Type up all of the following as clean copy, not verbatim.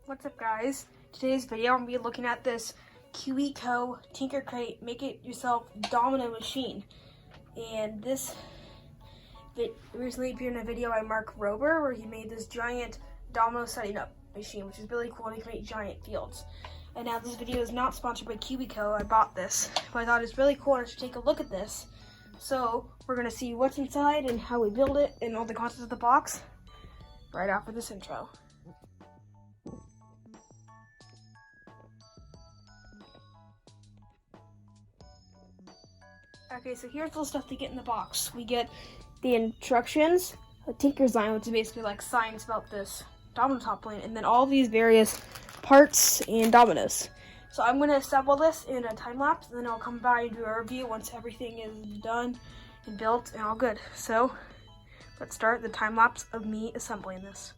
What's up, guys? Today's video I'm going to be looking at this Kiwi Tinker Crate Make It Yourself Domino machine. And this recently appeared in a video by Mark Rober where he made this giant domino setting up machine, which is really cool and he can make giant fields. And now this video is not sponsored by Kiwi. I bought this, but I thought it's really cool and I should take a look at this. So we're going to see what's inside and how we build it and all the contents of the box right after this intro. Okay, so here's the stuff to get in the box. We get the instructions, a tinker's line, which is basically like science about this domino top plane, and then all these various parts and dominoes. So I'm going to assemble this in a time lapse, and then I'll come by and do a review once everything is done and built and all good. So let's start the time lapse of me assembling this.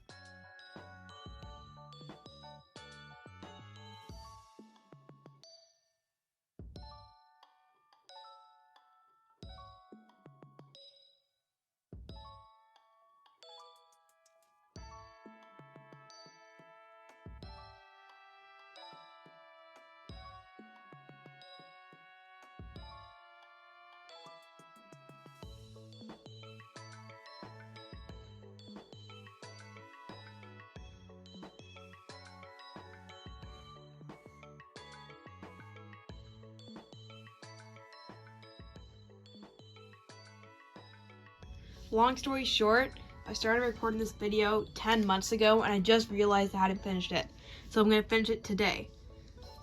Long story short, I started recording this video 10 months ago and I just realized I hadn't finished it. So I'm going to finish it today.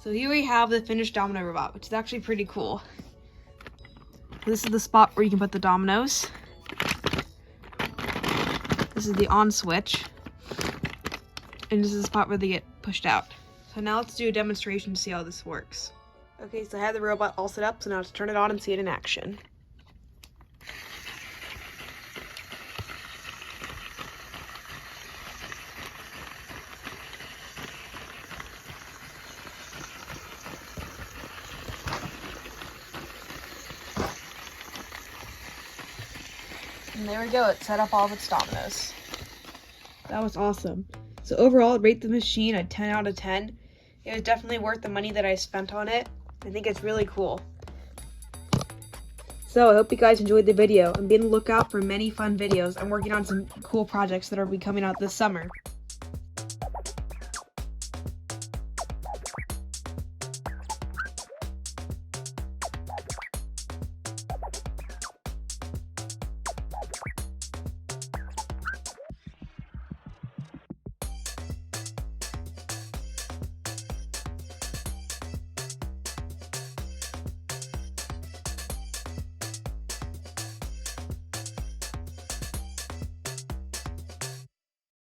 So here we have the finished domino robot, which is actually pretty cool. This is the spot where you can put the dominoes. This is the on switch. And this is the spot where they get pushed out. So now let's do a demonstration to see how this works. Okay, so I have the robot all set up, so now let's turn it on and see it in action. And there we go, it set up all of its dominoes. That was awesome. So overall, I'd rate the machine a 10 out of 10. It was definitely worth the money that I spent on it. I think it's really cool. So I hope you guys enjoyed the video and be on the lookout for many fun videos. I'm working on some cool projects that will be coming out this summer.